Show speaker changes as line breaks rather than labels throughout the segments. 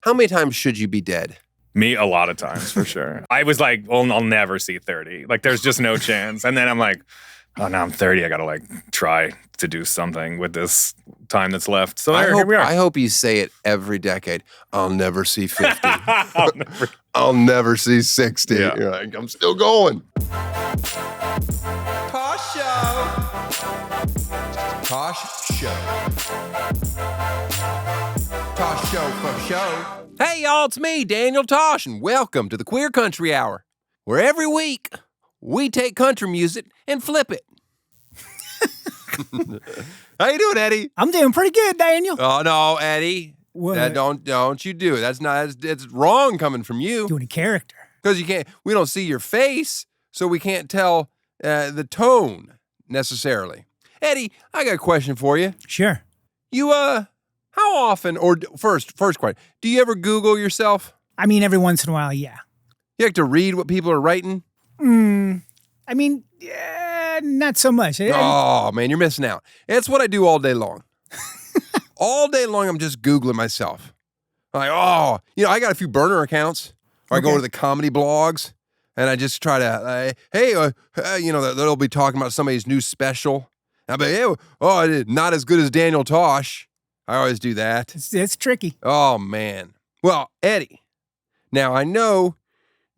how many times should you be dead?
Me, a lot of times, for sure. I was like, well, I'll never see 30. Like, there's just no chance. And then I'm like, oh, now I'm 30. I got to, like, try to do something with this time that's left. So here we are.
I hope you say it every decade. I'll never see 50. I'll never see 60.
Yeah.
You're like, I'm still going.
Tosh Show. Tosh Show. Tosh Show for show.
Hey, y'all, it's me, Daniel Tosh, and welcome to the Queer Country Hour, where every week we take country music and flip it. How you doing, Eddie?
I'm doing pretty good, Daniel.
Oh, no, Eddie.
What?
Don't you do it. It's wrong coming from you.
Doing a character.
Because we don't see your face, so we can't tell the tone necessarily. Eddie, I got a question for you.
Sure.
You, how often, or first question, do you ever Google yourself?
I mean, every once in a while, yeah.
You like to read what people are writing?
I mean, not so much.
Oh, man, you're missing out. It's what I do all day long. All day long, I'm just Googling myself. I'm like, I got a few burner accounts. Or I go to the comedy blogs, and I just try to, they'll be talking about somebody's new special. I'll be, not as good as Daniel Tosh. I always do that.
It's tricky.
Oh, man. Well, Eddie, now I know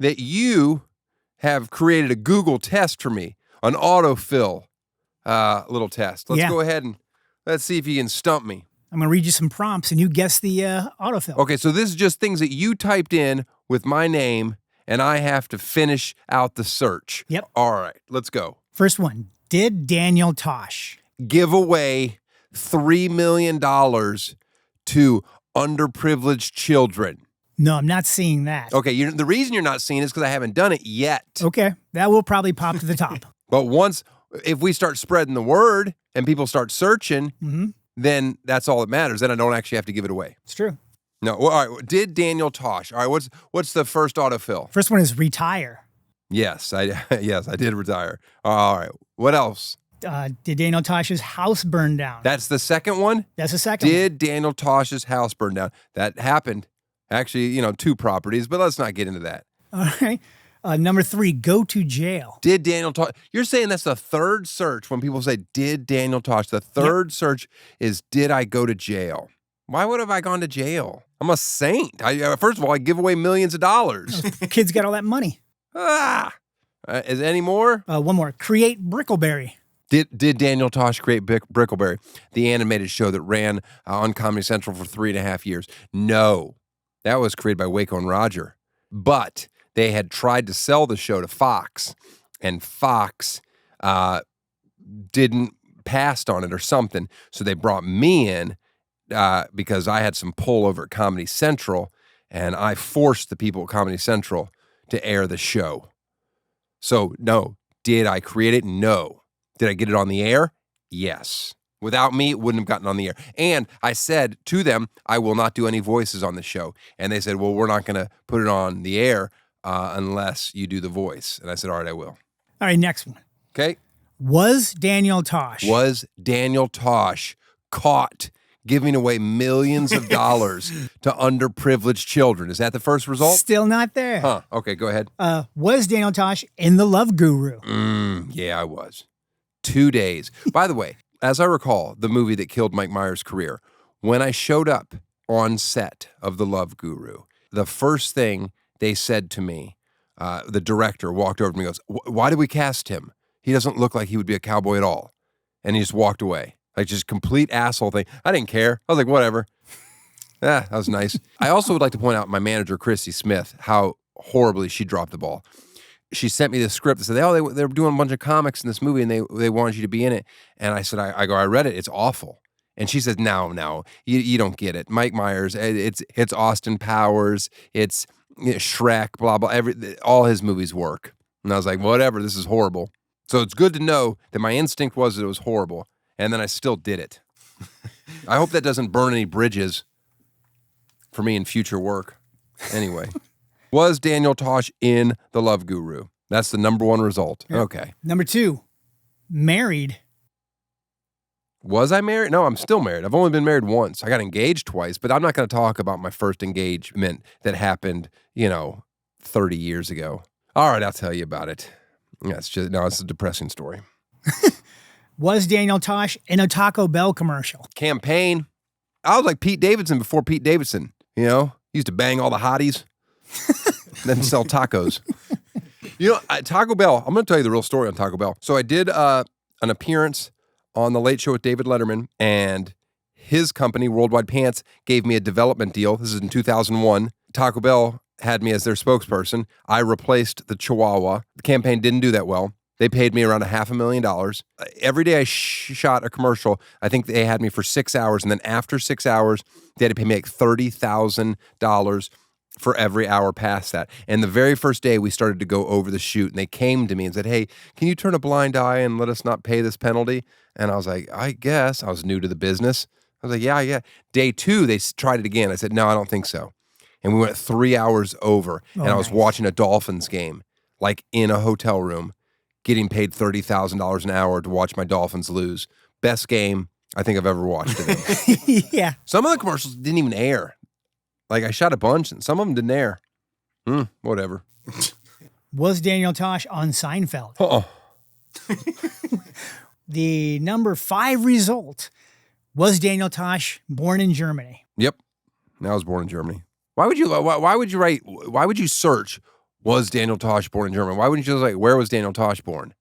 that you have created a Google test for me, an autofill little test. Let's go ahead and let's see if you can stump me.
I'm going to read you some prompts, and you guess the autofill.
Okay, so this is just things that you typed in with my name, and I have to finish out the search.
Yep.
All right, let's go.
First one. Did Daniel Tosh
give away $3 million to underprivileged children?
No, I'm not seeing that.
Okay, the reason you're not seeing it is because I haven't done it yet.
Okay, that will probably pop to the top.
But if we start spreading the word and people start searching, then that's all that matters. Then I don't actually have to give it away.
It's true.
No, well, all right. Did Daniel Tosh? All right, what's the first autofill?
First one is retire.
Yes, I did retire. All right, what else?
Did Daniel Tosh's house burn down?
That's the second one?
That's the second one.
Did Daniel Tosh's house burn down? That happened. Actually, 2 properties, but let's not get into that.
All right. Number 3, go to jail.
Did Daniel Tosh? You're saying that's the third search when people say, did Daniel Tosh? The third search is, did I go to jail? Why would have I gone to jail? I'm a saint. First of all, I give away millions of dollars.
Kids got all that money.
Is there any more?
One more. Create Brickleberry.
Did Daniel Tosh create Brickleberry, the animated show that ran on Comedy Central for 3.5 years? No. That was created by Waco and Roger. But they had tried to sell the show to Fox, and Fox didn't pass on it or something. So they brought me in because I had some pull over at Comedy Central, and I forced the people at Comedy Central to air the show. So, no. Did I create it? No. Did I get it on the air? Yes. Without me, it wouldn't have gotten on the air. And I said to them, I will not do any voices on the show. And they said, well, we're not going to put it on the air unless you do the voice. And I said, all right, I will.
All right, next one.
Okay.
Was Daniel Tosh
caught giving away millions of dollars to underprivileged children? Is that the first result?
Still not there.
Huh. Okay, go ahead.
Was Daniel Tosh in The Love Guru?
Yeah, I was. 2 days. By the way, as I recall, the movie that killed Mike Myers' career, when I showed up on set of The Love Guru, the first thing they said to me, the director walked over to me and goes, why did we cast him? He doesn't look like he would be a cowboy at all. And he just walked away. Like, just complete asshole thing. I didn't care. I was like, whatever. That was nice. I also would like to point out my manager, Chrissy Smith, how horribly she dropped the ball. She sent me the script and said, they were doing a bunch of comics in this movie and they wanted you to be in it. And I said, I read it. It's awful. And she says, no, you don't get it. Mike Myers, it's Austin Powers, it's Shrek, blah, blah, all his movies work. And I was like, whatever, this is horrible. So it's good to know that my instinct was that it was horrible. And then I still did it. I hope that doesn't burn any bridges for me in future work. Anyway. Was Daniel Tosh in The Love Guru? That's the number 1 result.
Yeah.
Okay.
Number 2, married.
Was I married? No, I'm still married. I've only been married once. I got engaged twice, but I'm not going to talk about my first engagement that happened, 30 years ago. All right, I'll tell you about it. It's a depressing story.
Was Daniel Tosh in a Taco Bell commercial?
Campaign. I was like Pete Davidson before Pete Davidson, Used to bang all the hotties, then sell tacos. Taco Bell, I'm going to tell you the real story on Taco Bell. So I did an appearance on The Late Show with David Letterman, and his company, Worldwide Pants, gave me a development deal. This is in 2001. Taco Bell had me as their spokesperson. I replaced the Chihuahua. The campaign didn't do that well. They paid me around $500,000. Every day I shot a commercial, I think they had me for 6 hours, and then after 6 hours, they had to pay me like $30,000 for every hour past that. And the very first day we started to go over the shoot, and they came to me and said, hey, can you turn a blind eye and let us not pay this penalty? And I was like, I guess. I was new to the business. I was like, yeah. Day 2, they tried it again. I said, no, I don't think so. And we went 3 hours over, and I was watching a Dolphins game, like in a hotel room, getting paid $30,000 an hour to watch my Dolphins lose. Best game I think I've ever watched today.
Yeah.
Some of the commercials didn't even air. Like, I shot a bunch, and some of them didn't air. Whatever.
Was Daniel Tosh on Seinfeld?
Uh-oh.
The number 5 result. Was Daniel Tosh born in Germany?
Yep. I was born in Germany. Why would you search, was Daniel Tosh born in Germany? Why wouldn't you just like, where was Daniel Tosh born?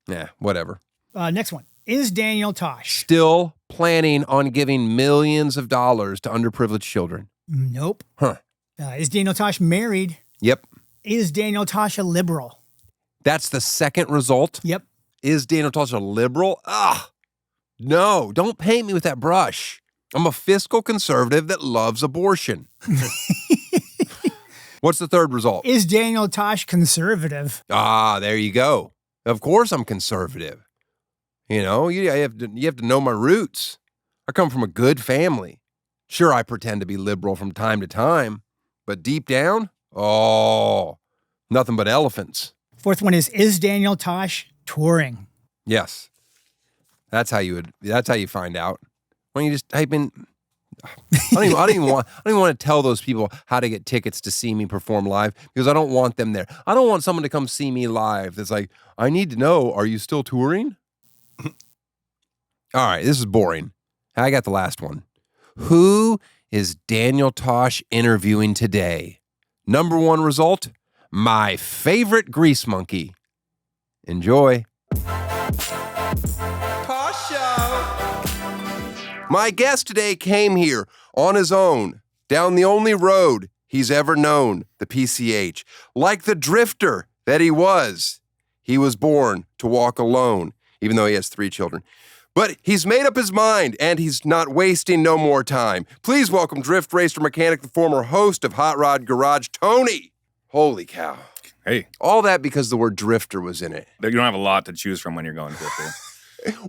Yeah, whatever.
Next one. Is Daniel Tosh
still planning on giving millions of dollars to underprivileged children?
Nope.
Huh.
Is Daniel Tosh married?
Yep.
Is Daniel Tosh a liberal?
That's the second result?
Yep.
Is Daniel Tosh a liberal? No, don't paint me with that brush. I'm a fiscal conservative that loves abortion. What's the third result?
Is Daniel Tosh conservative?
There you go. Of course I'm conservative. You have to know my roots. I come from a good family. Sure, I pretend to be liberal from time to time, but deep down, nothing but elephants.
Fourth one is Daniel Tosh touring?
Yes. That's how you find out. Why don't you just type in I don't even want to tell those people how to get tickets to see me perform live because I don't want them there. I don't want someone to come see me live that's like, I need to know, are you still touring? All right, this is boring. I got the last one. Who is Daniel Tosh interviewing today? Number 1 result, my favorite grease monkey. Enjoy.
Tosh Show.
My guest today came here on his own, down the only road he's ever known, the PCH. Like the drifter that he was born to walk alone, even though he has 3 children. But he's made up his mind, and he's not wasting no more time. Please welcome drift racer mechanic, the former host of Hot Rod Garage, Tony. Holy cow.
Hey.
All that because the word drifter was in it.
You don't have a lot to choose from when you're going drifting.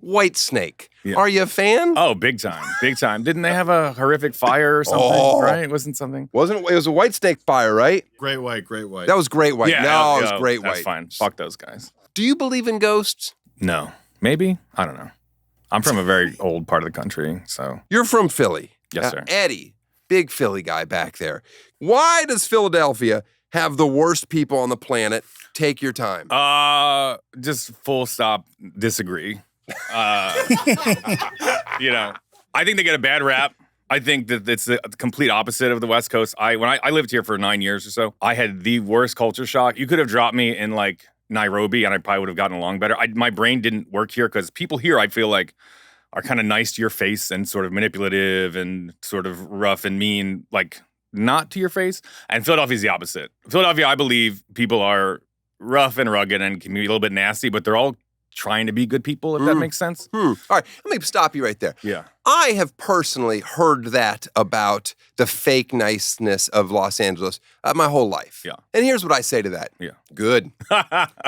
White Snake.
Yeah.
Are you a fan?
Oh, big time. Big time. Didn't they have a horrific fire or something, right? Wasn't something?
It was a White Snake fire, right?
Great White.
That was Great White.
Yeah,
it was Great White.
That's fine. Fuck those guys.
Do you believe in ghosts?
No. Maybe? I don't know. I'm from a very old part of the country, so.
You're from Philly.
Yes, sir.
Eddie, big Philly guy back there. Why does Philadelphia have the worst people on the planet? Take your time.
Just full stop disagree. I think they get a bad rap. I think that it's the complete opposite of the West Coast. When I lived here for 9 years or so, I had the worst culture shock. You could have dropped me in like Nairobi and I probably would have gotten along better. My brain didn't work here because people here, I feel like, are kind of nice to your face and sort of manipulative and sort of rough and mean, like not to your face. And Philadelphia's the opposite. Philadelphia, I believe people are rough and rugged and can be a little bit nasty, but they're all trying to be good people, if that makes sense.
All right, let me stop you right there.
Yeah.
I have personally heard that about the fake niceness of Los Angeles my whole life.
Yeah.
And here's what I say to that.
Yeah.
Good.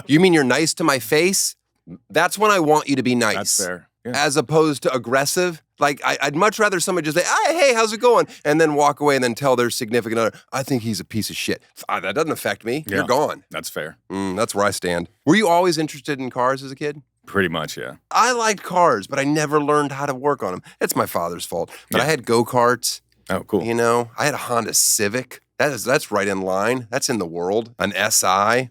You mean you're nice to my face? That's when I want you to be nice.
That's fair. Yeah.
As opposed to aggressive. Like, I'd much rather somebody just say, hey, how's it going? And then walk away and then tell their significant other, I think he's a piece of shit. That doesn't affect me.
Yeah.
You're gone.
That's fair.
That's where I stand. Were you always interested in cars as a kid?
Pretty much, yeah.
I liked cars, but I never learned how to work on them. It's my father's fault. But I had go-karts.
Oh, cool.
You know, I had a Honda Civic. That's right in line. That's in the world. An SI.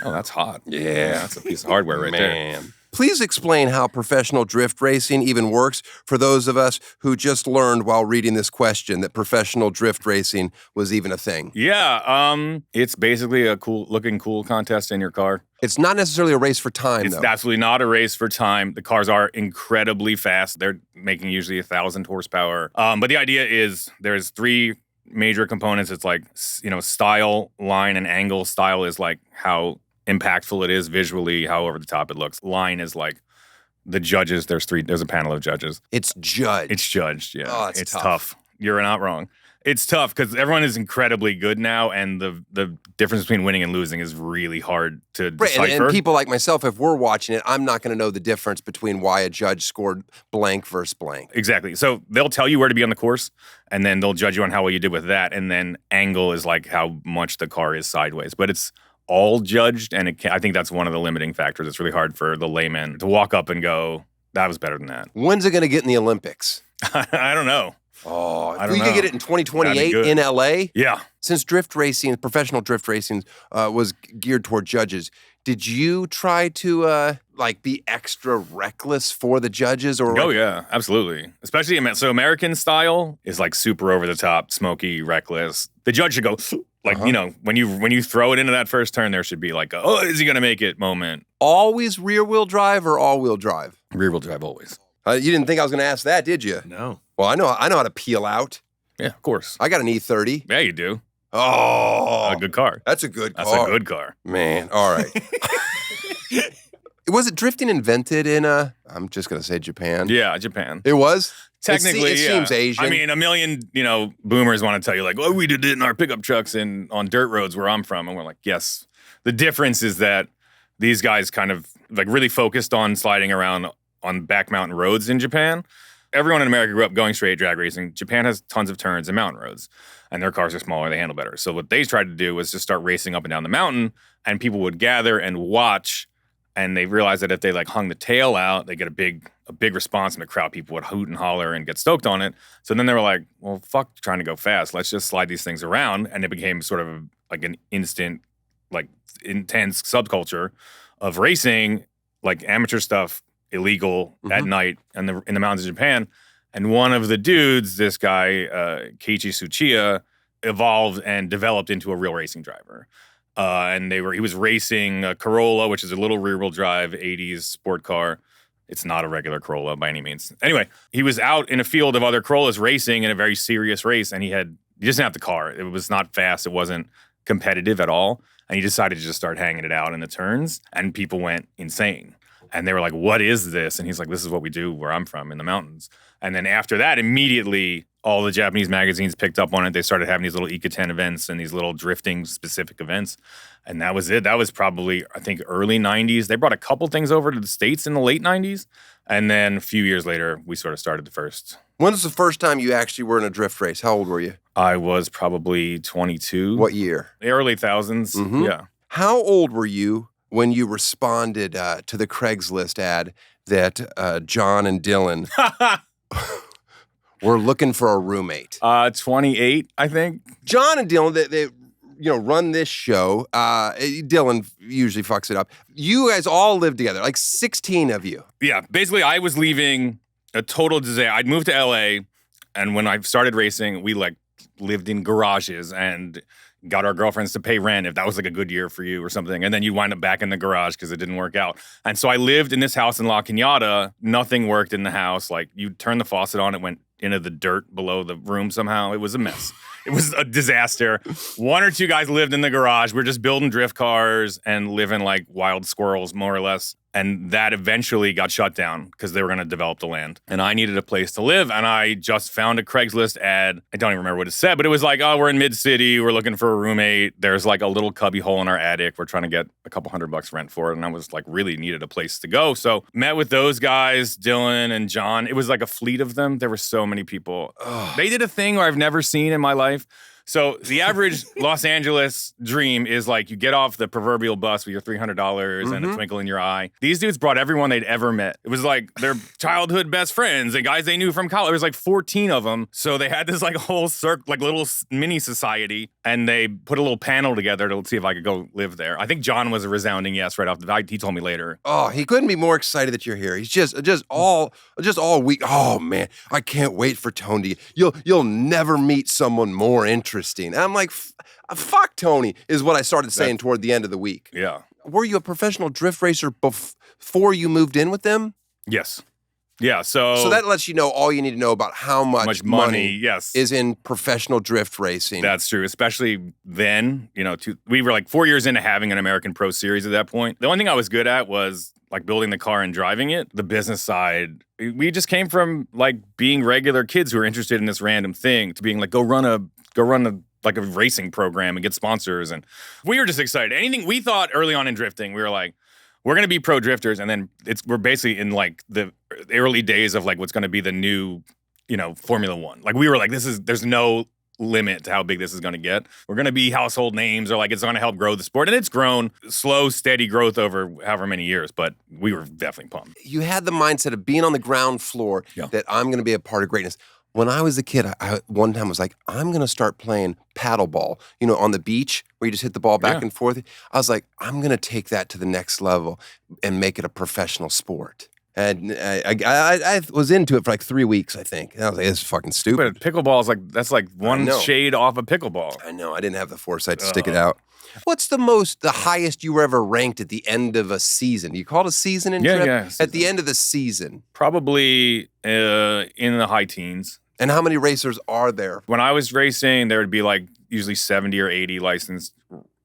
Oh, that's hot.
Yeah.
That's a piece of hardware right there.
Please explain how professional drift racing even works for those of us who just learned while reading this question that professional drift racing was even a thing.
Yeah, it's basically a cool contest in your car.
It's not necessarily a race for time,
It's
though.
absolutely not a race for time. The cars are incredibly fast. They're making usually 1,000 horsepower. But the idea is there's 3 major components. It's like, style, line, and angle. Style is like how impactful it is visually, how over the top it looks. Line is like the judges. There's a panel of judges.
It's judged.
It's judged, yeah.
Oh,
it's
tough.
tough. You're not wrong. It's tough because everyone is incredibly good now, and the difference between winning and losing is really hard to
Right,
decipher.
and people like myself, if we're watching it, I'm not going to know the difference between why a judge scored blank versus blank.
Exactly. So they'll tell you where to be on the course, and then they'll judge you on how well you did with that, and then angle is like how much the car is sideways. But it's all judged, and I think that's one of the limiting factors. It's really hard for the layman to walk up and go, that was better than that.
When's it going to get in the Olympics?
I don't know.
Oh,
I
if
don't
we could
know.
get it in
That'd
2028
be good.
in LA.
Yeah.
Since drift racing, professional drift racing was geared toward judges, did you try to be extra reckless for the judges? Or
Oh, yeah, absolutely. Especially, American style is like super over the top, smoky, reckless. The judge should go, when you throw it into that first turn, there should be like, is he going to make it moment.
always rear wheel drive or all wheel drive?
Rear wheel drive always.
You didn't think I was going to ask that, did you?
No.
Well, I know how to peel out.
Yeah, of course.
I got an E30.
Yeah, you do.
Oh,
A good car.
that's a good car.
That's a good car.
Man, all right. Was it drifting invented in I'm just going to say Japan?
Yeah, Japan.
It was?
Technically,
it
yeah.
seems Asian.
I mean, a million, boomers want to tell you like, we did it in our pickup trucks and on dirt roads where I'm from. And we're like, yes. The difference is that these guys kind of like really focused on sliding around on back mountain roads in Japan. Everyone in America grew up going straight drag racing. Japan has tons of turns and mountain roads, and their cars are smaller. They handle better. So what they tried to do was just start racing up and down the mountain, and people would gather and watch. And they realized that if they like hung the tail out, they get a big response from the crowd. People would hoot and holler and get stoked on it. So then they were like, well, fuck trying to go fast. Let's just slide these things around. And it became sort of like an instant, like intense subculture of racing, like amateur stuff, illegal at night in the mountains of Japan. And one of the dudes, this guy, Keiichi Tsuchiya, evolved and developed into a real racing driver. And he was racing a Corolla, which is a little rear-wheel drive 80s sport car. It's not a regular Corolla by any means. Anyway, he was out in a field of other Corollas racing in a very serious race, and he doesn't have the car. It was not fast. It wasn't competitive at all. And he decided to just start hanging it out in the turns, and people went insane. And they were like, what is this? And he's like, this is what we do where I'm from in the mountains. And then after that, immediately, all the Japanese magazines picked up on it. They started having these little Ikaten events and these little drifting specific events. And that was it. That was probably, I think, early 90s. They brought a couple things over to the States in the late 90s. And then a few years later, we sort of started the first.
When was the first time you actually were in a drift race? How old were you?
I was probably 22.
What year?
The early thousands.
Mhm.
Yeah.
How old were you when you responded to the Craigslist ad that John and Dylan were looking for a roommate?
28, I think.
John and Dylan, they run this show. Dylan usually fucks it up. You guys all live together, like 16 of you.
Yeah, basically, I was leaving a total disaster. I'd moved to LA, and when I started racing, we like lived in garages and got our girlfriends to pay rent if that was like a good year for you or something. And then you wind up back in the garage because it didn't work out. And so I lived in this house in La Cañada. Nothing worked in the house. Like you turn the faucet on, it went into the dirt below the room somehow. It was a mess. It was a disaster. One or two guys lived in the garage. We're just building drift cars and living like wild squirrels, more or less. And that eventually got shut down because they were going to develop the land. And I needed a place to live. And I just found a Craigslist ad. I don't even remember what it said, but it was like, oh, we're in mid-city. We're looking for a roommate. There's like a little cubby hole in our attic. We're trying to get a couple $100 rent for it. And I was like, really needed a place to go. So met with those guys, Dylan and John. It was like a fleet of them. There were so many people. They did a thing where I've never seen in my life So the average Los Angeles dream is like you get off the proverbial bus with your $300 and a twinkle in your eye. These dudes brought everyone they'd ever met. It was like their childhood best friends and guys they knew from college. There was like 14 of them. So they had this like whole like little mini society, and they put a little panel together to see if I could go live there. I think John was a resounding yes right off the bat. He told me later.
Oh, he couldn't be more excited that you're here. He's just all week. Oh man, I can't wait for Tony. You'll never meet someone more interesting. And I'm like, fuck Tony, is what I started saying toward the end of the week.
Yeah.
Were you a professional drift racer before you moved in with them?
Yes. Yeah, so
that lets you know all you need to know about how much money
yes.
is in professional drift racing.
That's true, especially then. We were like 4 years into having an American Pro Series at that point. The only thing I was good at was like building the car and driving it. The business side, we just came from like being regular kids who were interested in this random thing to being like, go run a like a racing program and get sponsors. And we were just excited. Anything we thought early on in drifting, we were like, we're going to be pro drifters. And then we're basically in like the early days of like what's going to be the new, Formula One. Like we were like, there's no limit to how big this is going to get. We're going to be household names, or like it's going to help grow the sport. And it's grown, slow, steady growth over however many years, but we were definitely pumped.
You had the mindset of being on the ground floor that I'm going to be a part of greatness. When I was a kid, I one time was like, I'm going to start playing paddleball, on the beach where you just hit the ball back and forth. I was like, I'm going to take that to the next level and make it a professional sport. And I was into it for like 3 weeks, I think. And I was like, this is fucking stupid.
But pickleball is that's like one shade off of pickleball.
I know. I didn't have the foresight to stick it out. What's the highest you were ever ranked at the end of a season? You call it a season in drift?
Yeah.
At the end of the season.
Probably in the high teens.
And how many racers are there?
When I was racing, there would be like usually 70 or 80 licensed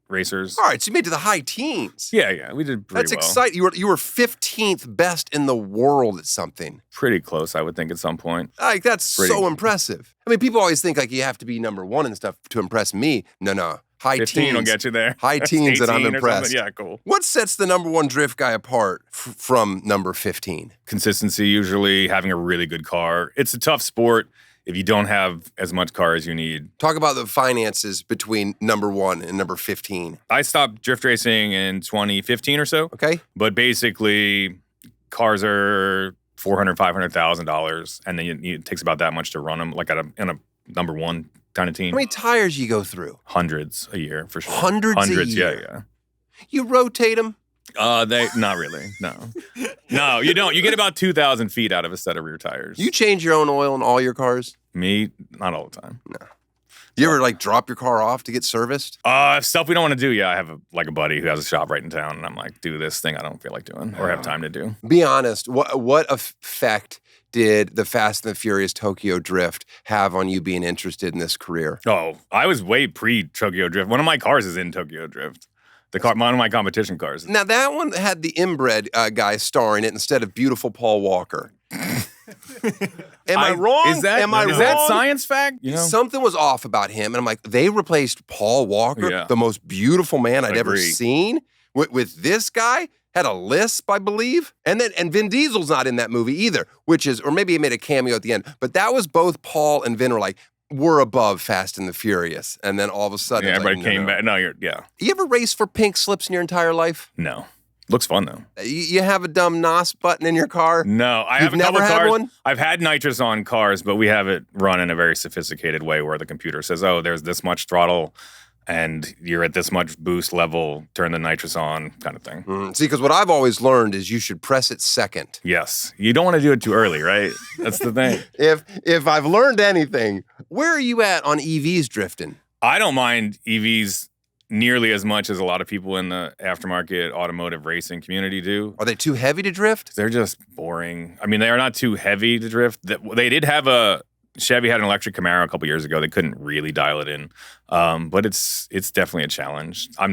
racers.
All right, so you made it to the high teens.
Yeah, we did pretty well.
That's exciting. You were 15th best in the world at something.
Pretty close, I would think, at some point.
Like, that's so impressive. I mean, people always think like you have to be number one and stuff to impress me. No. High
15
teens
will get you there.
High teens and I'm impressed.
Yeah, cool.
What sets the number one drift guy apart from number 15?
Consistency, usually having a really good car. It's a tough sport if you don't have as much car as you need.
Talk about the finances between number 1 and number 15.
I stopped drift racing in 2015 or so.
Okay.
But basically, cars are $400,000, $500,000, and then it takes about that much to run them, like in a number one kind of team.
How many tires you go through?
Hundreds a year, for sure.
Hundreds a year?
Yeah.
You rotate them?
Not really, no. No, you don't. You get about 2,000 feet out of a set of rear tires.
You change your own oil in all your cars?
Me? Not all the time.
No. You ever drop your car off to get serviced?
Stuff we don't want to do. Yeah, I have a buddy who has a shop right in town, and I'm like, do this thing I don't feel like doing or have time to do.
Be honest. What effect did the Fast and the Furious Tokyo Drift have on you being interested in this career?
Oh, I was way pre-Tokyo Drift. One of my cars is in Tokyo Drift. One of my competition cars.
Now, that one had the inbred guy starring it instead of beautiful Paul Walker. Am I wrong?
Is that science fact?
Something was off about him. And I'm like, they replaced Paul Walker, the most beautiful man I'd ever seen, with this guy? Had a lisp, I believe. And Vin Diesel's not in that movie either, or maybe he made a cameo at the end. But that was both Paul and Vin were like, we're above Fast and the Furious. And then all of a sudden,
everybody came back. No, yeah.
You ever race for pink slips in your entire life?
No. Looks fun, though.
You have a dumb NOS button in your car?
No.
You've never had one?
I've had nitrous on cars, but we have it run in a very sophisticated way where the computer says, oh, there's this much throttle and you're at this much boost level, turn the nitrous on, kind of thing.
See, because what I've always learned is you should press it second.
Yes. You don't want to do it too early, right? That's the thing.
If I've learned anything, where are you at on EVs drifting?
I don't mind EVs nearly as much as a lot of people in the aftermarket automotive racing community do.
Are they too heavy to drift?
They're just boring. I mean, they are not too heavy to drift. They did have Chevy had an electric Camaro a couple years ago. They couldn't really dial it in. But it's definitely a challenge. I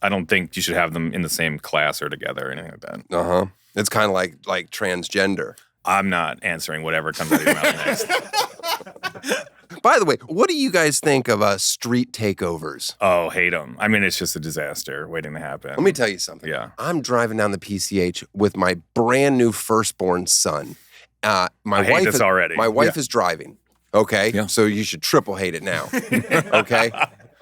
don't think you should have them in the same class or together or anything like that.
Uh-huh. It's kind of like transgender.
I'm not answering whatever comes out of your mouth next.
By the way, what do you guys think of street takeovers?
Oh, hate them. I mean, it's just a disaster waiting to happen.
Let me tell you something.
Yeah.
I'm driving down the PCH with my brand new firstborn son. My wife is driving. Okay?
Yeah.
So you should triple hate it now. Okay?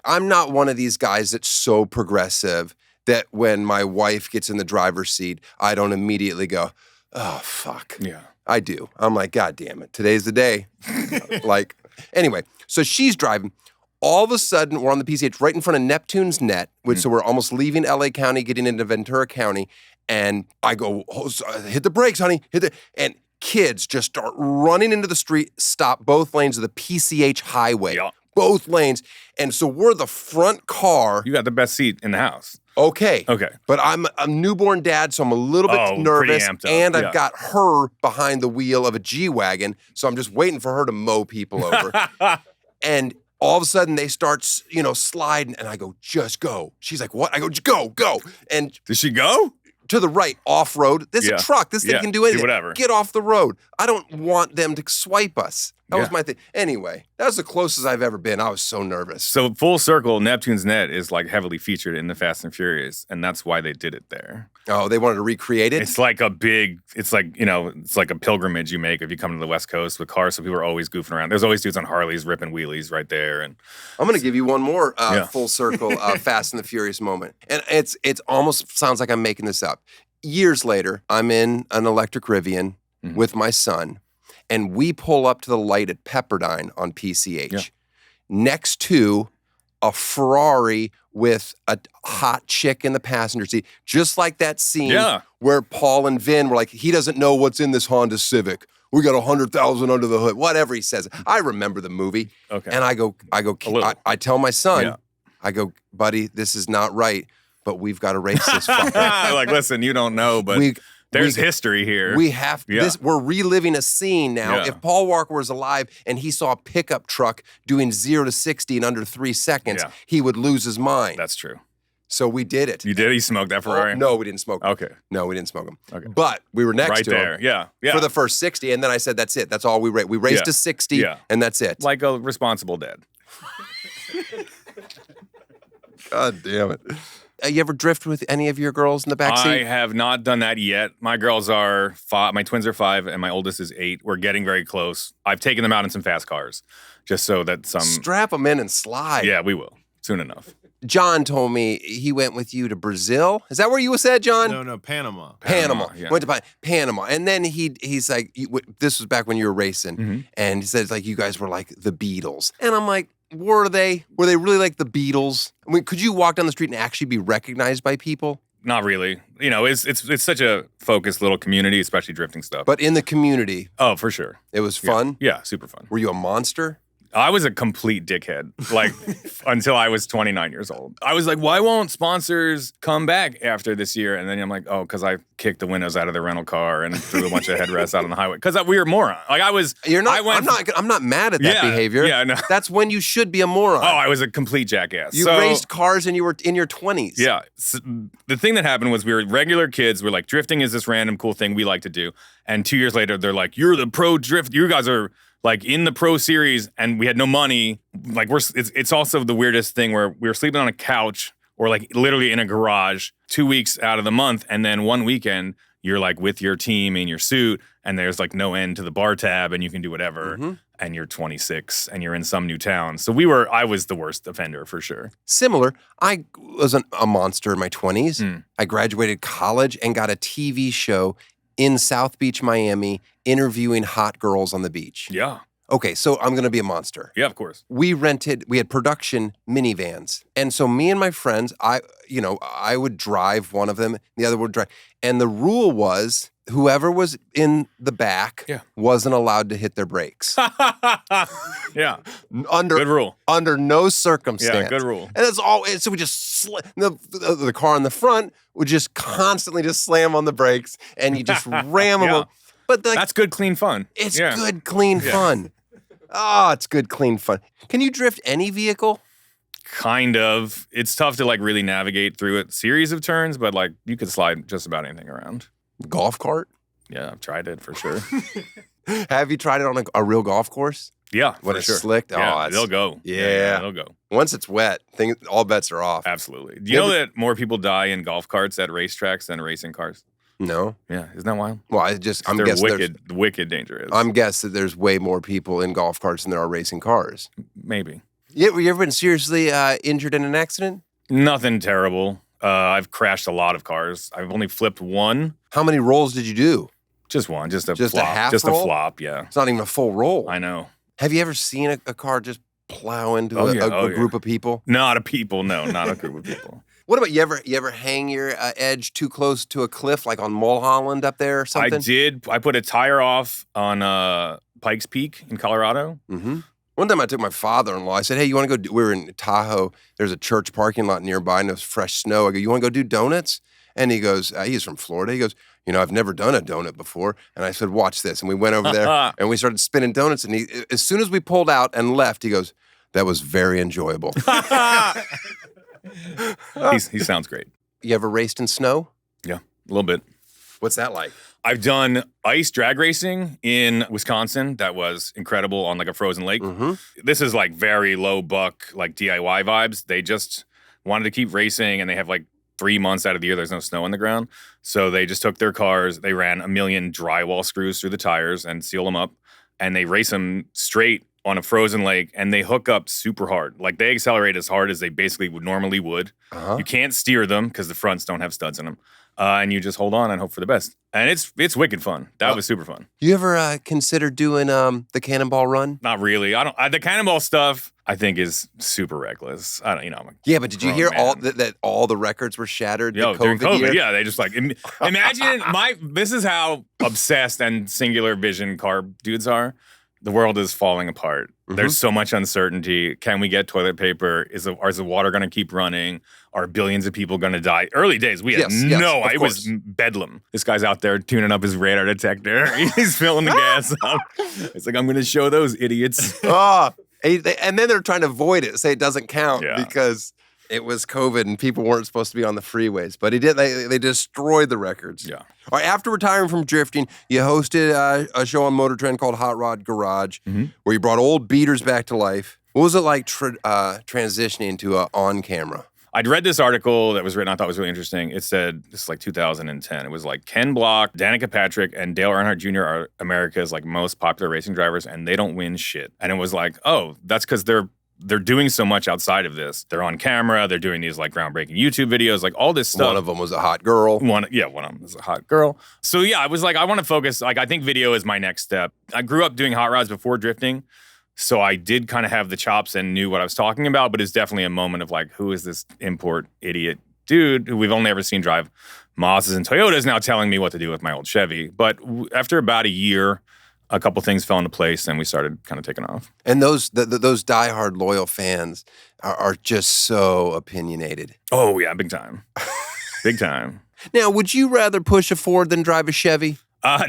I'm not one of these guys that's so progressive that when my wife gets in the driver's seat, I don't immediately go, oh, fuck.
Yeah.
I do. I'm like, God damn it. Today's the day. Like, anyway, so she's driving. All of a sudden, we're on the PCH right in front of Neptune's Net, which so we're almost leaving LA County, getting into Ventura County. And I go, hit the brakes, honey. And kids just start running into the street, stop both lanes of the PCH highway.
Yeah.
Both lanes. And so we're the front car.
You got the best seat in the house.
Okay.
Okay.
But I'm a newborn dad, so I'm a little bit nervous.
Pretty amped up.
And
Yeah.
I've got her behind the wheel of a G-Wagon, so I'm just waiting for her to mow people over. And all of a sudden, they start, sliding, and I go, just go. She's like, what? I go, go. And
Did she go?
to the right, off-road. There's a truck. This thing
Yeah.
can do anything.
Do whatever.
Get off the road. I don't want them to swipe us. That was
Yeah.
my thing. Anyway, that was the closest I've ever been. I was so nervous.
So full circle, Neptune's Net is like heavily featured in the Fast and Furious, and that's why they did it there.
Oh, they wanted to recreate it?
It's like it's like a pilgrimage you make if you come to the West Coast with cars. So people are always goofing around. There's always dudes on Harleys ripping wheelies right there. And
I'm going to give you one more
Yeah.
full circle Fast and the Furious moment. And it's almost sounds like I'm making this up. Years later, I'm in an electric Rivian with my son, and we pull up to the light at Pepperdine on PCH
Yeah.
next to a Ferrari with a hot chick in the passenger seat, just like that scene
Yeah.
where Paul and Vin were like, he doesn't know what's in this Honda Civic. We got 100,000 under the hood, whatever he says. I remember the movie.
Okay.
And I go,
little.
I tell my son,
Yeah.
I go, buddy, this is not right, but we've got to race this fucker.
like, listen, you don't know, but there's history here.
We have
Yeah.
we're reliving a scene now.
Yeah.
If Paul Walker was alive and he saw a pickup truck doing 0 to 60 in under 3 seconds,
Yeah.
he would lose his mind.
That's true.
So we did it.
You did? You smoked that Ferrari?
Oh, no, we didn't smoke them.
Okay.
No, we didn't smoke them.
Okay.
But we were next
Right
to
there.
him
Yeah. Yeah.
for the first 60, and then I said, that's it. That's all we raced. We raced
Yeah.
to 60,
Yeah.
and that's it.
Like a responsible dad.
God damn it. You ever drift with any of your girls in the backseat?
I have not done that yet. My girls are 5. My twins are 5, and my oldest is 8. We're getting very close. I've taken them out in some fast cars, just so that some.
Strap them in and slide.
Yeah, we will soon enough.
John told me he went with you to Brazil. Is that where you said, John?
No,
Panama.
yeah.
Went to Panama. And then he's like, this was back when you were racing.
Mhm.
And he says, like, you guys were like the Beatles. And I'm like, were they? Were they really like the Beatles? I mean, could you walk down the street and actually be recognized by people?
Not really. You know, it's such a focused little community, especially drifting stuff.
But in the community,
oh, for sure.
it was fun.
Yeah, super fun.
Were you a monster?
I was a complete dickhead, like until I was 29 years old. I was like, why won't sponsors come back after this year? And then I'm like, oh, because I kicked the windows out of the rental car and threw a bunch of headrests out on the highway. Because we were morons. Like I was.
You're not.
I went,
I'm not mad at that
Yeah,
behavior.
yeah, no.
That's when you should be a moron.
Oh, I was a complete jackass.
You
So-
raced cars and you were in your 20s.
Yeah. So the thing that happened was we were regular kids. We're like, drifting is this random cool thing we like to do. And 2 years later, they're like, you're the pro drift. You guys are like in the pro series, and we had no money. Like it's also the weirdest thing where we were sleeping on a couch or like literally in a garage 2 weeks out of the month. And then one weekend you're like with your team in your suit and there's like no end to the bar tab and you can do whatever.
Mm-hmm.
And you're 26 and you're in some new town. So I was the worst offender for sure.
Similar. I was a monster in my 20s.
Mm.
I graduated college and got a TV show in South Beach, Miami, interviewing hot girls on the beach.
Yeah.
Okay, so I'm going to be a monster.
Yeah, of course.
We had production minivans. And so me and my friends, I would drive one of them, the other would drive. And the rule was whoever was in the back
Yeah.
wasn't allowed to hit their brakes.
Yeah.
Under
Good rule.
Under no circumstance.
Yeah, good rule.
And it's all. So we just the car in the front would just constantly just slam on the brakes, and you just ram them.
Yeah.
But like,
That's good, clean fun.
it's
Yeah.
good, clean fun. Oh, it's good, clean fun. Can you drift any vehicle?
Kind of. It's tough to like really navigate through a series of turns, but like you could slide just about anything around.
Golf cart?
Yeah, I've tried it for sure.
Have you tried it on a real golf course?
Yeah,
When
for
it's
sure.
slicked?
Yeah,
Oh,
they'll go.
Yeah.
they'll go.
Once it's wet, all bets are off.
Absolutely. Do you know that more people die in golf carts at racetracks than racing cars?
No.
Yeah, isn't that wild?
Well, I'm
They're
guessing
wicked dangerous.
I'm guessing there's way more people in golf carts than there are racing cars.
Maybe.
Yeah, you ever been seriously injured in an accident?
Nothing terrible. I've crashed a lot of cars. I've only flipped one.
How many rolls did you do?
Just one. Just a
Just a
flop.
half
Just
roll?
a flop, yeah.
It's not even a full roll.
I know.
Have you ever seen a car just plow into
Oh,
a
yeah.
group of people?
Not a people, no, not a group of people.
What about you ever hang your edge too close to a cliff, like on Mulholland up there or something?
I did. I put a tire off on Pikes Peak in Colorado.
Mm-hmm. One time I took my father-in-law. I said, hey, you want to go we were in Tahoe. There's a church parking lot nearby, and it was fresh snow. I go, you want to go do donuts? And he goes, he's from Florida. He goes, I've never done a donut before. And I said, watch this. And we went over there, and we started spinning donuts. And as soon as we pulled out and left, he goes, that was very enjoyable.
He sounds great.
You ever raced in snow?
Yeah, a little bit.
What's that like?
I've done ice drag racing in Wisconsin. That was incredible on like a frozen lake.
Mm-hmm.
This is like very low buck, like DIY vibes. They just wanted to keep racing, and they have like 3 months out of the year there's no snow on the ground. So they just took their cars, they ran 1 million drywall screws through the tires and seal them up, and they race them straight on a frozen lake, and they hook up super hard. Like they accelerate as hard as they basically normally would.
Uh-huh.
You can't steer them because the fronts don't have studs in them. And you just hold on and hope for the best. And it's wicked fun. That was super fun.
You ever consider doing the cannonball run?
Not really. The cannonball stuff I think is super reckless. I don't, I'm a
Yeah, but did you
grown
hear
man.
that all the records were shattered?
Yo,
the
during COVID,
year?
yeah, they just like imagine this is how obsessed and singular vision car dudes are. The world is falling apart.
Mm-hmm.
There's so much uncertainty. Can we get toilet paper? Is the water going to keep running? Are billions of people going to die? Early days, we had no.
of
It was bedlam. This guy's out there tuning up his radar detector. He's filling the gas up. It's like, I'm going to show those idiots.
Oh, and then they're trying to avoid it, say it doesn't count
Yeah.
because it was COVID and people weren't supposed to be on the freeways. But he did. They destroyed the records.
Yeah.
All right. After retiring from drifting, you hosted a show on Motor Trend called Hot Rod Garage, where you brought old beaters back to life. What was it like transitioning to on camera?
I'd read this article that was written, I thought was really interesting. It said, this is like 2010. It was like Ken Block, Danica Patrick, and Dale Earnhardt Jr. are America's like most popular racing drivers, and they don't win shit. And it was like, oh, that's because they're doing so much outside of this. They're on camera. They're doing these like groundbreaking YouTube videos, like all this stuff.
One of them was a hot girl.
One of them is a hot girl. So yeah, I was like, I want to focus. Like, I think video is my next step. I grew up doing hot rods before drifting. So I did kind of have the chops and knew what I was talking about, but it's definitely a moment of like, who is this import idiot dude who we've only ever seen drive Mazdas and Toyotas now telling me what to do with my old Chevy. But after about a year, a couple things fell into place and we started kind of taking off.
And those diehard loyal fans are just so opinionated.
Oh yeah, big time. Big time.
Now, would you rather push a Ford than drive a Chevy?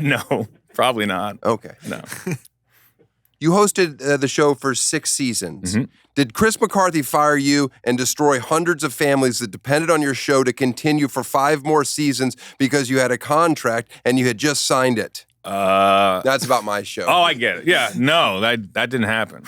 No, probably not.
Okay.
No.
You hosted the show for 6 seasons. Mm-hmm. Did Chris McCarthy fire you and destroy hundreds of families that depended on your show to continue for 5 more seasons because you had a contract and you had just signed it? That's about my show.
Oh, I get it. Yeah, no, that didn't happen.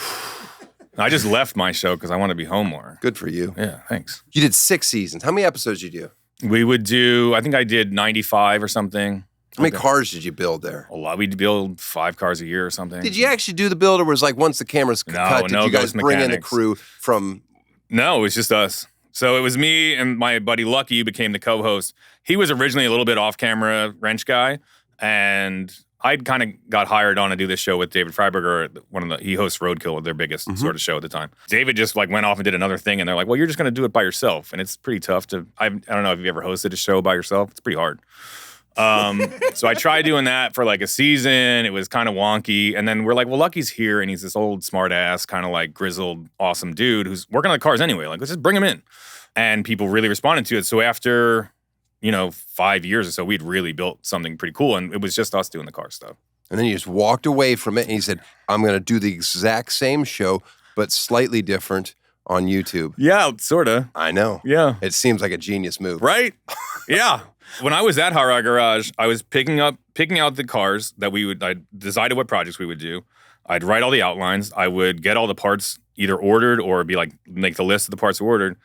I just left my show because I want to be home more.
Good for you.
Yeah, thanks.
You did 6 seasons. How many episodes did you do?
We would do, I think I did 95 or something.
How many cars did you build there?
A lot. We'd build 5 cars a year or something.
Did you actually do the build, or was like once the cameras cut, did you guys bring in the crew from?
No, it was just us. So it was me and my buddy Lucky who became the co-host. He was originally a little bit off-camera wrench guy, and I'd kind of got hired on to do this show with David Freiberger. He hosts Roadkill, their biggest sort of show at the time. David just like went off and did another thing, and they're like, "Well, you're just going to do it by yourself," and it's pretty tough to. I don't know if you've ever hosted a show by yourself. It's pretty hard. So I tried doing that for like a season. It was kind of wonky. And then we're like, well, Lucky's here and he's this old smart ass, kind of like grizzled, awesome dude who's working on the cars anyway. Like, let's just bring him in. And people really responded to it. So after, 5 years or so, we'd really built something pretty cool. And it was just us doing the car stuff.
And then you just walked away from it and he said, I'm going to do the exact same show, but slightly different on YouTube.
Yeah, sort of.
I know.
Yeah.
It seems like a genius move.
Right? Yeah. When I was at Hot Rod Garage, I was picking out the cars that I decided what projects we would do. I'd write all the outlines. I would get all the parts either ordered or be like, make the list of the parts ordered.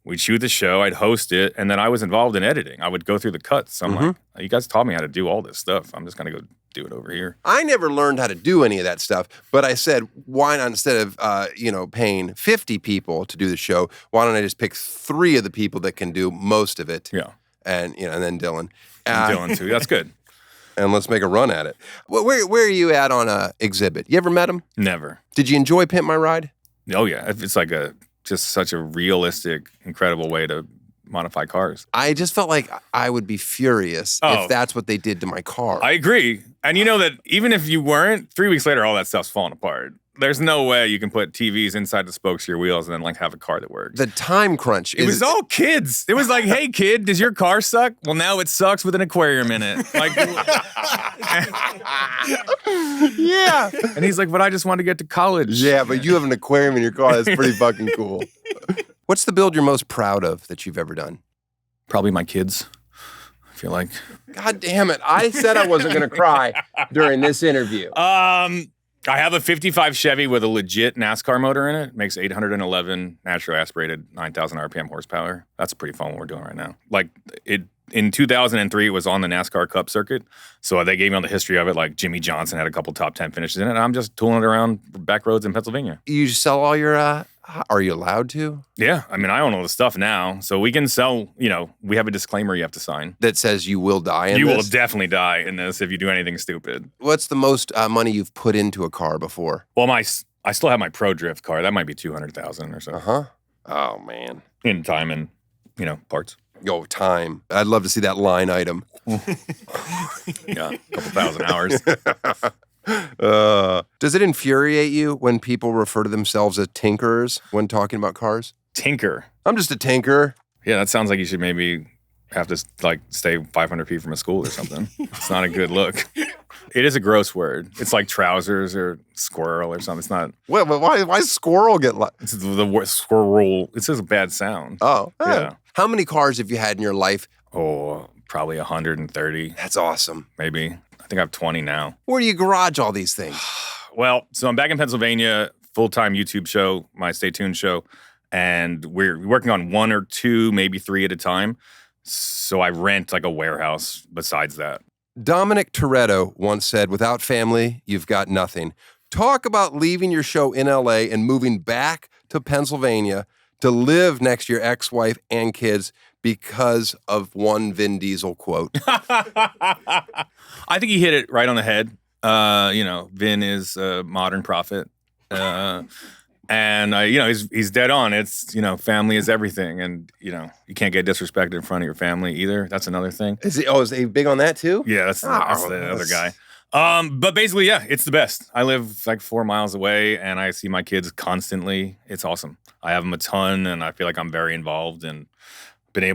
We'd shoot the show, I'd host it, and then I was involved in editing. I would go through the cuts. So I'm like, you guys taught me how to do all this stuff. I'm just going to go do it over here.
I never learned how to do any of that stuff, but I said, why not, instead of paying 50 people to do the show, why don't I just pick 3 of the people that can do most of it?
Yeah.
And then Dylan.
And Dylan too. That's good.
And let's make a run at it. Where are you at on Exhibit? You ever met him?
Never.
Did you enjoy Pimp My Ride?
Oh, yeah. It's like just such a realistic, incredible way to modify cars.
I just felt like I would be furious if that's what they did to my car.
I agree. And you know that even if you weren't, 3 weeks later, all that stuff's falling apart. There's no way you can put TVs inside the spokes of your wheels and then like have a car that works.
The time crunch.
It was all kids. It was like, hey kid, does your car suck? Well, now it sucks with an aquarium in it. Like,
yeah.
And he's like, but I just want to get to college.
Yeah, but you have an aquarium in your car. That's pretty fucking cool. What's the build you're most proud of that you've ever done?
Probably my kids. I feel like.
God damn it. I said I wasn't going to cry during this interview.
I have a 55 Chevy with a legit NASCAR motor in it. It makes 811 naturally aspirated, 9,000 RPM horsepower. That's pretty fun what we're doing right now. Like in 2003, it was on the NASCAR Cup circuit. So they gave me all the history of it. Like Jimmy Johnson had a couple top 10 finishes in it. And I'm just tooling it around back roads in Pennsylvania.
You sell all your, are you allowed to?
Yeah. I mean, I own all the stuff now. So we can sell, we have a disclaimer you have to sign.
That says you will die in
this? You will definitely die in this if you do anything stupid.
What's the most money you've put into a car before?
Well, I still have my Pro Drift car. That might be $200,000 or so.
Uh-huh. Oh, man.
In time and, parts.
Yo, time. I'd love to see that line item.
Yeah, a couple thousand hours.
Does it infuriate you when people refer to themselves as tinkerers when talking about cars?
Tinker.
I'm just a tinker.
Yeah, that sounds like you should maybe have to stay 500 feet from a school or something. It's not a good look. It is a gross word. It's like trousers or squirrel or something. It's not.
Well, why squirrel get
It's the word squirrel. It's just a bad sound.
Oh,
yeah.
How many cars have you had in your life?
Oh, probably 130.
That's awesome.
Maybe. I think I have 20 now.
Where do you garage all these things?
Well, so I'm back in Pennsylvania, full-time YouTube show, my Stay Tuned show, and we're working on 1 or 2, maybe 3 at a time. So I rent like a warehouse besides that.
Dominic Toretto once said, without family, you've got nothing. Talk about leaving your show in LA and moving back to Pennsylvania to live next to your ex-wife and kids because of one Vin Diesel quote.
I think he hit it right on the head. Vin is a modern prophet. And he's dead on. It's, family is everything. And, you can't get disrespected in front of your family either. That's another thing.
Is he big on that too?
Yeah, that's the other guy. But basically, yeah, it's the best. I live like 4 miles away and I see my kids constantly. It's awesome. I have them a ton and I feel like I'm very involved and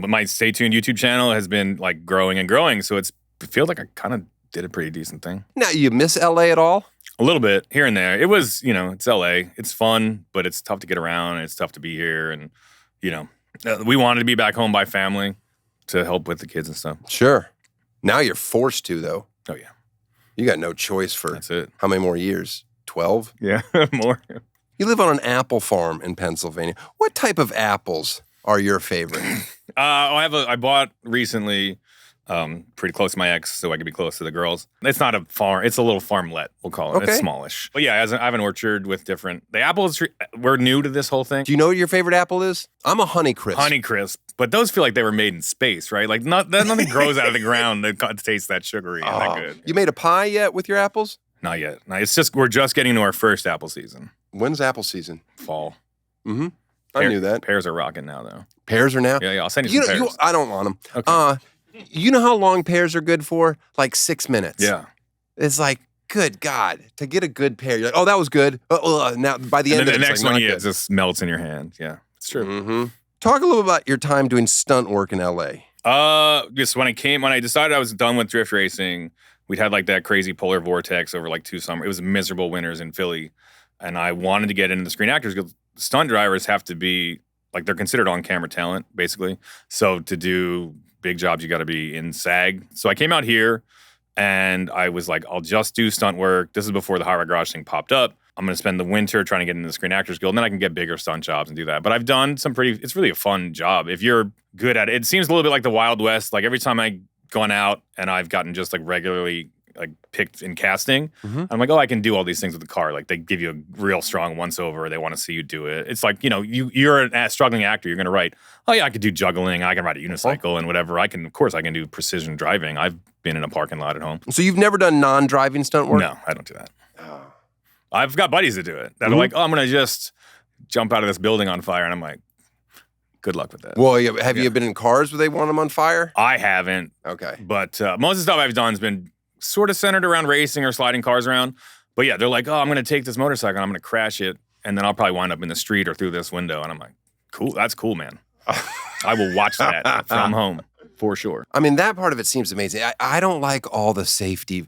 my Stay Tuned YouTube channel has been like growing and growing. So it feels like I kind of did a pretty decent thing.
Now, you miss LA at all?
A little bit here and there. It was, it's LA. It's fun, but it's tough to get around and it's tough to be here. And, we wanted to be back home by family to help with the kids and stuff.
Sure. Now you're forced to, though.
Oh, yeah.
You got no choice for
That's it.
How many more years? 12?
Yeah, more.
You live on an apple farm in Pennsylvania. What type of apples are your favorite?
I bought recently pretty close to my ex so I could be close to the girls. It's not a farm. It's a little farmlet, we'll call it.
Okay.
It's smallish. But yeah, I have an orchard with the apples. We're new to this whole thing.
Do you know what your favorite apple is? I'm a Honeycrisp.
Honeycrisp. But those feel like they were made in space, right? Like nothing grows out of the ground that tastes that sugary and that good.
You made a pie yet with your apples?
Not yet. No, we're just getting to our first apple season.
When's apple season?
Fall.
Mm-hmm. I knew that.
Pears are rocking now, though.
Pears are now?
Yeah, I'll send you some pears.
I don't want them.
Okay.
You know how long pears are good for? Like 6 minutes.
Yeah.
It's like, good God, to get a good pear, you're like, oh, that was good. Now, by the end of it,
the next
like,
one,
not
it
good.
just melts in your hand. Yeah, it's true.
Mm-hmm. Talk a little about your time doing stunt work in LA.
Just when I decided I was done with drift racing, we'd had like that crazy polar vortex over like 2 summers. It was miserable winters in Philly. And I wanted to get into the Screen Actors Guild. Stunt drivers have to be, like, they're considered on-camera talent, basically. So to do big jobs, you got to be in SAG. So I came out here and I was like, I'll just do stunt work. This is before the high ride garage thing popped up. I'm going to spend the winter trying to get into the Screen Actors Guild, and then I can get bigger stunt jobs and do that. But I've done some it's really a fun job. If you're good at it, it seems a little bit like the Wild West. Like every time I've gone out and I've gotten just like regularly like picked in casting, I'm like, oh, I can do all these things with the car. Like they give you a real strong once over. They want to see you do it. It's like, you're a struggling actor. You're going to write, oh yeah, I could do juggling. I can ride a unicycle and whatever. Of course I can do precision driving. I've been in a parking lot at home.
So you've never done non-driving stunt work?
No, I don't do that. I've got buddies that do it. That are like, oh, I'm going to just jump out of this building on fire. And I'm like, good luck with that.
Well, have you been in cars where they want them on fire?
I haven't.
Okay.
But most of the stuff I've done has been sort of centered around racing or sliding cars around. But yeah, they're like, oh, I'm going to take this motorcycle and I'm going to crash it. And then I'll probably wind up in the street or through this window. And I'm like, cool. That's cool, man. I will watch that from home for sure.
I mean, that part of it seems amazing. I don't like all the safety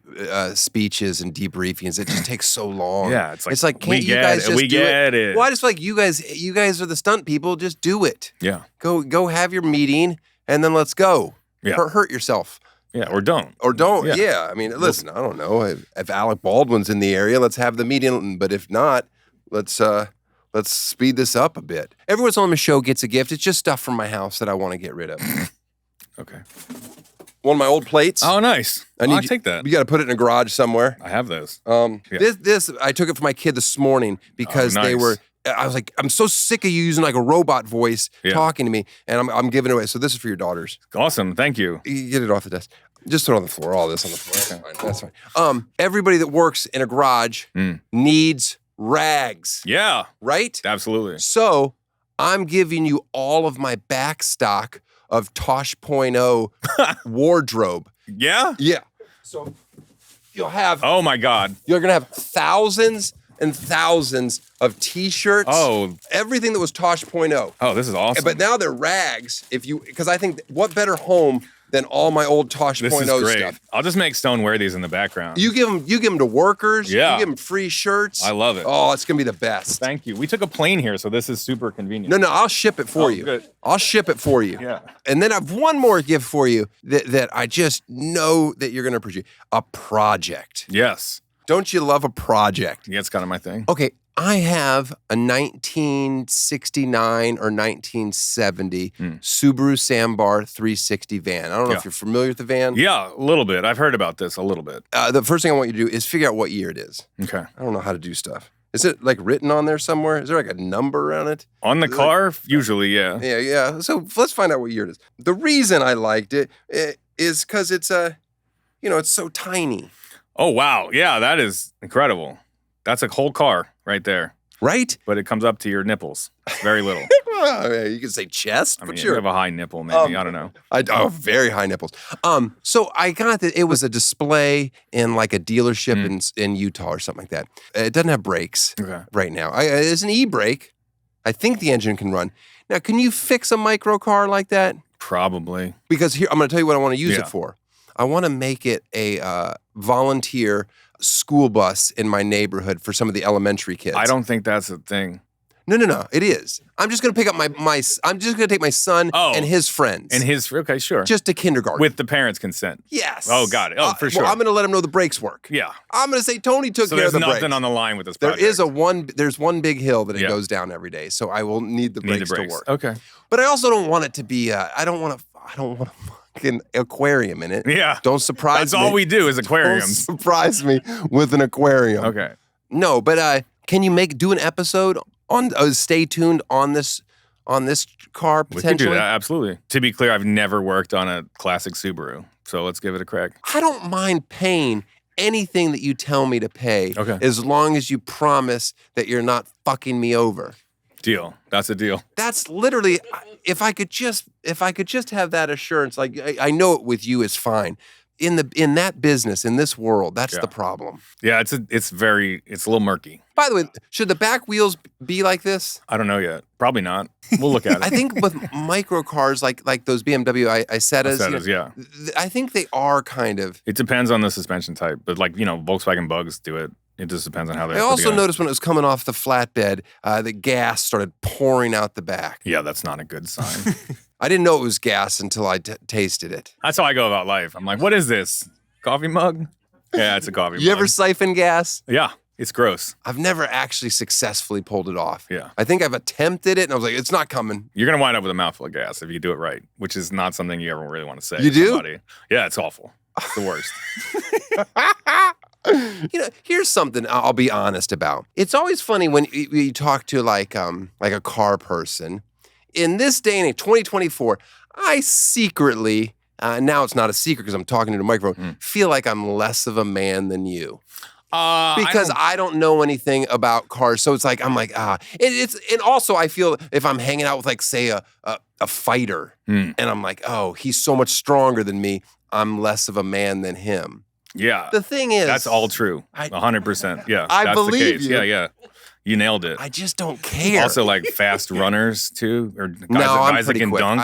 speeches and debriefings. It just takes so long.
Yeah. It's like
can't you guys just do
it?
Well, I just feel like you guys are the stunt people. Just do it.
Yeah.
Go have your meeting and then let's go.
Yeah.
Hurt yourself.
Yeah, or don't.
Or don't, yeah. I mean, listen, I don't know. If Alec Baldwin's in the area, let's have the meeting. But if not, let's speed this up a bit. Everyone's on the show gets a gift. It's just stuff from my house that I want to get rid of.
Okay.
One of my old plates.
Oh, nice. I'll take that.
You got to put it in a garage somewhere.
I have those.
This I took it for my kid this morning because they were. I was like, I'm so sick of you using like a robot voice talking to me, and I'm giving it away. So this is for your daughters.
Awesome, thank you.
You get it off the desk. Just throw it on the floor. All this on the floor. Okay. That's fine. Everybody that works in a garage needs rags.
Yeah.
Right?
Absolutely.
So I'm giving you all of my back stock of Tosh.0 wardrobe.
Yeah?
Yeah. So you'll have.
Oh my God.
You're gonna have thousands and thousands of T-shirts.
Oh.
Everything that was Tosh.0.
Oh, this is awesome.
But now they're rags. Because I think what better home than all my old Tosh.0 stuff.
I'll just make Stone wear these in the background.
You give them to workers.
Yeah.
You give them free shirts.
I love it.
Oh, it's gonna be the best.
Thank you. We took a plane here, so this is super convenient.
No, I'll ship it for you.
Good.
I'll ship it for you.
Yeah.
And then I have one more gift for you that I just know that you're gonna appreciate. A project.
Yes.
Don't you love a project?
Yeah, it's kind of my thing.
Okay, I have a 1969 or 1970 Subaru Sambar 360 van. I don't know if you're familiar with the van.
Yeah, a little bit. I've heard about this a little bit.
The first thing I want you to do is figure out what year it is.
Okay.
I don't know how to do stuff. Is it like written on there somewhere? Is there like a number on it?
On the car? Usually, yeah.
Yeah. So let's find out what year it is. The reason I liked it is because it's it's so tiny.
Oh, wow. Yeah, that is incredible. That's a whole car right there.
Right?
But it comes up to your nipples. It's very little.
You can say chest,
I
but
mean,
sure.
you have a high nipple, maybe. I don't know.
Very high nipples. So I got that it was a display in like a dealership in Utah or something like that. It doesn't have brakes right now. It's an e-brake. I think the engine can run. Now, can you fix a micro car like that?
Probably.
Because here, I'm going to tell you what I want to use it for. I want to make it a volunteer school bus in my neighborhood for some of the elementary kids.
I don't think that's a thing.
No. It is. I'm just going to pick up I'm just going to take my son and his friends.
Okay, sure.
Just to kindergarten.
With the parents' consent.
Yes.
Oh, got it. Oh, for sure.
Well, I'm going to let them know the brakes work.
Yeah.
I'm going to say Tony took care of the brakes.
There's nothing on the line with this project.
There's one big hill that it goes down every day, so I will need the brakes to work.
Okay.
But I also don't want it to be, I don't want a fucking aquarium in it.
Yeah.
Don't surprise me.
That's all we do is aquariums.
Don't surprise me with an aquarium.
Okay.
No, but can you do an episode on stay tuned on this car potentially?
We can do that, absolutely. To be clear, I've never worked on a classic Subaru, so let's give it a crack.
I don't mind paying anything that you tell me to pay, as long as you promise that you're not fucking me over.
Deal. That's a deal.
That's literally, if I could just have that assurance, like I know it with you is fine. In that business, in this world, that's the problem.
Yeah, it's a little murky.
By the way, should the back wheels be like this?
I don't know yet. Probably not. We'll look at it.
I think with micro cars like those BMW Isettas,
yeah.
I think they are kind of.
It depends on the suspension type, but Volkswagen Bugs do it. It just depends on how they.
I also noticed when it was coming off the flatbed, the gas started pouring out the back.
Yeah, that's not a good sign.
I didn't know it was gas until I tasted it.
That's how I go about life. I'm like, what is this? Coffee mug? Yeah, it's a coffee mug.
You ever siphon gas?
Yeah. It's gross.
I've never actually successfully pulled it off.
Yeah.
I think I've attempted it, and I was like, it's not coming.
You're going to wind up with a mouthful of gas if you do it right, which is not something you ever really want to say.
You
to
do?
Somebody. Yeah, it's awful. It's the worst.
Here's something I'll be honest about. It's always funny when you talk to like a car person. In this day and age, 2024, I secretly, now it's not a secret because I'm talking to the microphone, feel like I'm less of a man than you. Because I don't know anything about cars, so it's like I'm like and also I feel if I'm hanging out with like say a fighter, and I'm like, oh, he's so much stronger than me, I'm less of a man than him.
Yeah.
The thing is,
that's all true. 100%. Yeah.
I
that's
believe
the case.
you.
Yeah. You nailed it.
I just don't care.
Also, like fast runners too, or guys,
I'm
guys that
pretty
can
quick.
dunk.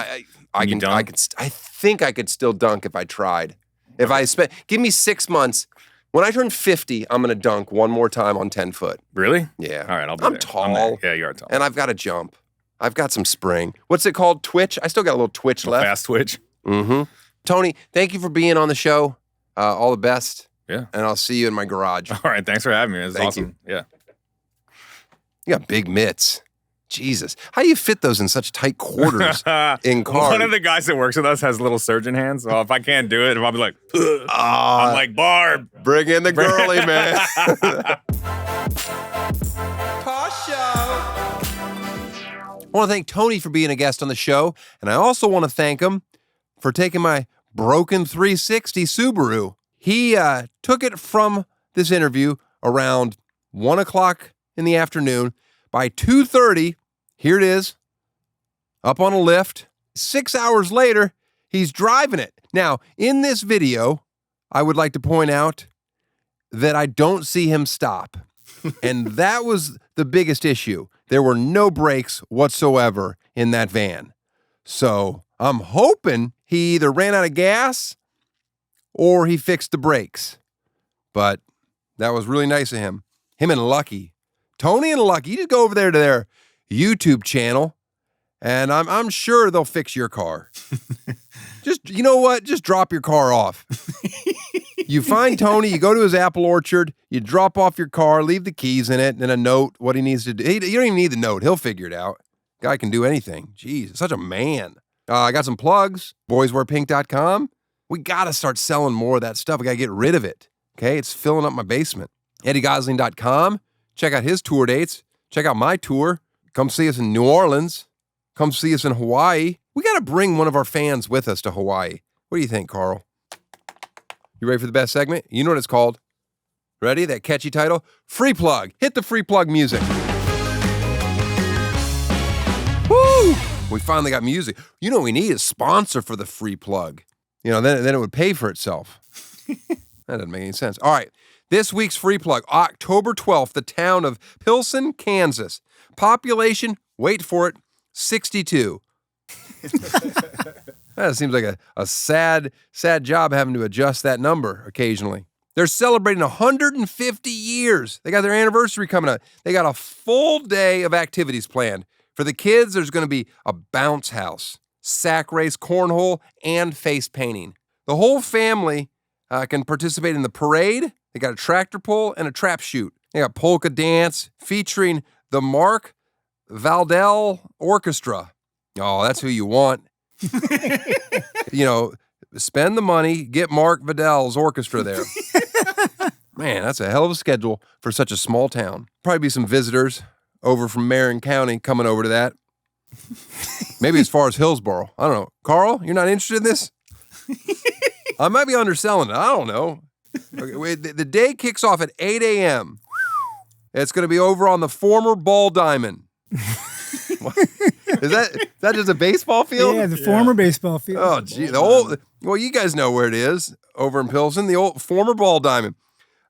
I think I could still dunk if I tried. If I give me 6 months. When I turn 50, I'm gonna dunk one more time on 10 foot.
Really?
Yeah.
All right, I'll be
I'm
there.
tall.
Yeah, you are tall.
And I've got a jump. I've got some spring. What's it called? Twitch? I still got a little twitch left.
Fast twitch.
Mm-hmm. Tony, thank you for being on the show. All the best.
Yeah.
And I'll see you in my garage.
All right, thanks for having me. It's
Thank
awesome.
you.
Yeah.
You got big mitts. Jesus. How do you fit those in such tight quarters in cars?
One of the guys that works with us has little surgeon hands. So if I can't do it, I'll be like, I'm like, Barb.
Bring in the girly, man.
Tosh Show.
I want to thank Tony for being a guest on the show, and I also want to thank him for taking my broken 360 Subaru. He took it from this interview around 1 o'clock in the afternoon. By 2:30, here it is, up on a lift. 6 hours later, he's driving it. Now, in this video, I would like to point out that I don't see him stop. And that was the biggest issue. There were no brakes whatsoever in that van. So I'm hoping he either ran out of gas or he fixed the brakes. But that was really nice of him. Him and Lucky. Tony and Lucky, you just go over there to their YouTube channel, and I'm sure they'll fix your car. Just, you know what? Just drop your car off. You find Tony, you go to his apple orchard, you drop off your car, leave the keys in it, and a note, what he needs to do. You don't even need the note. He'll figure it out. Guy can do anything. Jeez, such a man. I got some plugs. boyswearpink.com. We got to start selling more of that stuff. We got to get rid of it. Okay? It's filling up my basement. EddieGossling.com. Check out his tour dates. Check out my tour. Come see us in New Orleans. Come see us in Hawaii. We got to bring one of our fans with us to Hawaii. What do you think, Carl? You ready for the best segment? You know what it's called. Ready? That catchy title? Free plug. Hit the free plug music. Woo! We finally got music. You know what we need? A sponsor for the free plug. You know, then it would pay for itself. That doesn't make any sense. All right. This week's free plug, October 12th, the town of Pilsen, Kansas. Population, wait for it, 62. That seems like a sad job having to adjust that number occasionally. They're celebrating 150 years. They got their anniversary coming up. They got a full day of activities planned. For the kids, there's going to be a bounce house, sack race, cornhole, and face painting. The whole family can participate in the parade. They got a tractor pull and a trap shoot. They got polka dance featuring the Mark Valdell Orchestra. Oh, that's who you want. You know, spend the money, get Mark Valdell's orchestra there. Man, that's a hell of a schedule for such a small town. Probably be some visitors over from Marion County coming over to that. Maybe as far as Hillsboro. I don't know. Carl, you're not interested in this? I might be underselling it. I don't know. Okay, wait, the day kicks off at 8 a.m. It's going to be over on the former Ball Diamond. Is that just a baseball field?
Yeah, the former baseball field.
Oh, gee. Well, you guys know where it is, over in Pilsen, the old former Ball Diamond.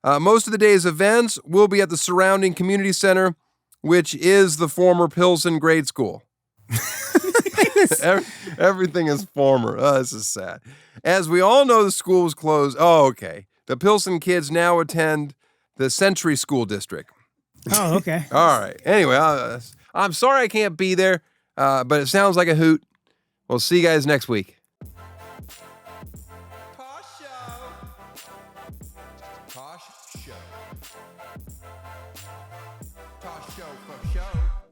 Most of the day's events will be at the surrounding community center, which is the former Pilsen grade school. Everything is former. Oh, this is sad. As we all know, the school was closed. Oh, okay. The Pilsen kids now attend the Century School District.
Oh, okay.
All right. Anyway, I'm sorry I can't be there, but it sounds like a hoot. We'll see you guys next week.
Tosh Show.
Tosh Show. Tosh Show for show.